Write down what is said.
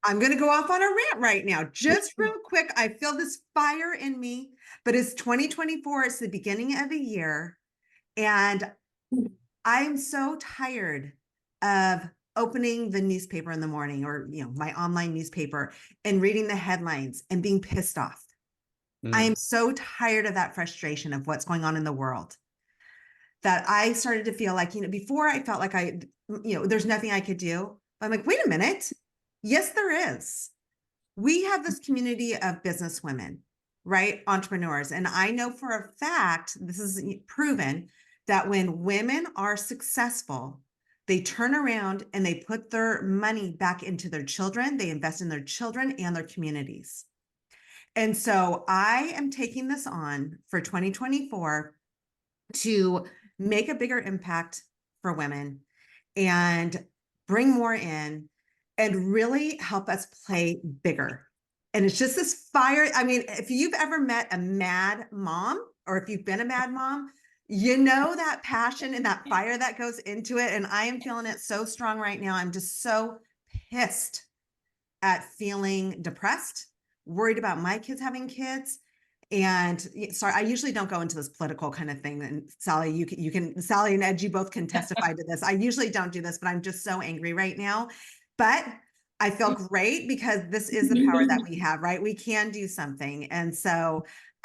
I'm going to go off on a rant right now, just real quick. I feel this fire in me, but it's 2024. It's the beginning of a year. And I'm so tired of opening the newspaper in the morning or, my online newspaper and reading the headlines and being pissed off. I am so tired of that frustration of what's going on in the world that I started to feel like, before I felt like there's nothing I could do. I'm like, wait a minute. Yes, there is. We have this community of business women, right? Entrepreneurs. And I know for a fact, this is proven, that when women are successful, they turn around and they put their money back into their children. They invest in their children and their communities. And so I am taking this on for 2024 to make a bigger impact for women and bring more in and really help us play bigger. And it's just this fire. I mean, if you've ever met a mad mom, or if you've been a mad mom, you know that passion and that fire that goes into it. And I am feeling it so strong right now. I'm just so pissed at feeling depressed, worried about my kids having kids. And sorry, I usually don't go into this political kind of thing. And Sally, you can, Sally and Ed, you both can testify to this. I usually don't do this, but I'm just so angry right now. But I feel great because this is the power that we have, right? We can do something. And so